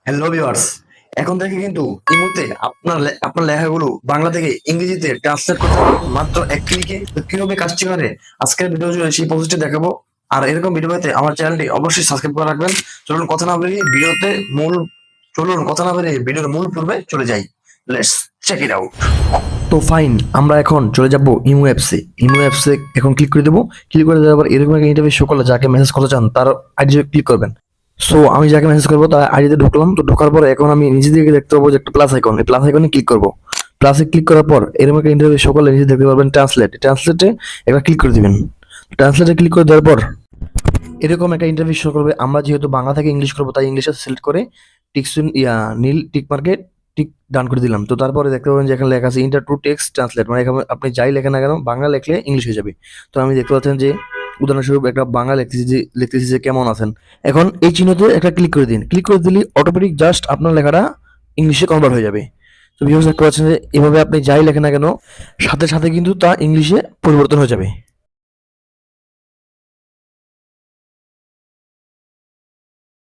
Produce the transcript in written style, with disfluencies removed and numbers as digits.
Hello viewers, এখন থেকে কিন্তু ইমোতে আপনার লেখাগুলো বাংলা থেকে ইংরেজিতে ট্রান্সলেট করতে পারবেন মাত্র এক ক্লিকে। তো কিভাবে কাজটি করে আজকের ভিডিও জুড়ে সেই প্রসেসটি দেখাবো। আর এরকম ভিডিও পেতে আমার চ্যানেলটি অবশ্যই সাবস্ক্রাইব করে রাখবেন। চলুন কথা না বেরিয়ে ভিডিওর মূল পর্বে চলে যাই। Let's check it out. তো ফাইন, আমরা এখন চলে যাব ইমো অ্যাপসে। ইমো অ্যাপসে এখন ক্লিক করে দেবো। ক্লিক করে দেওয়ার পর এরকম একটা ইন্টারফেস শো করলে যাকে মেসেজ করতে চান তার আইডি ক্লিক করবেন। সো আমি যাকে মেসেজ করবো তার আইডিতে ঢুকলাম। তো ঢোকার পরে এখন আমি নিচে দিকে দেখতে পাবো যে একটা প্লাস আইকন, এই প্লাস আইকনে ক্লিক করবো। প্লাসে ক্লিক করার পর এরকম একটা ইন্টারভিউ শো করলে নিচে দেখতে পারবেন ট্রান্সলেটে একটা ক্লিক করে দিবেন। ট্রান্সলেটে ক্লিক করে দেওয়ার পর এরকম একটা ইন্টারভিউ শো করবে। আমরা যেহেতু বাংলা থেকে ইংলিশ করবো তাই ইংলিশে সিলেক্ট করে নীল টিক মার্কে টিক ডান করে দিলাম। তো তারপরে দেখতে পাবেন যে এখানে লেখা আছে ইন্টার টু টেক্সট ট্রান্সলেট, মানে এখানে আপনি যাই লেখেন না কেন বাংলা লিখলে ইংলিশ হয়ে যাবে। তো আমি দেখতে পাচ্ছেন যে উদাহরণস্বরূপ একটা বাংলা লিখতেছি যে কেমন আছেন। এখন এই চিহ্নতে একটা ক্লিক করে দিন। ক্লিক করে দিলে অটোমেটিক জাস্ট আপনার লেখাটা ইংলিশে কনভার্ট হয়ে যাবে। তো ভিউয়ার্স দেখতে পাচ্ছেন যে এভাবে আপনি যাই লেখেন না কেন সাথে সাথে কিন্তু তা ইংলিশে পরিবর্তন হয়ে যাবে।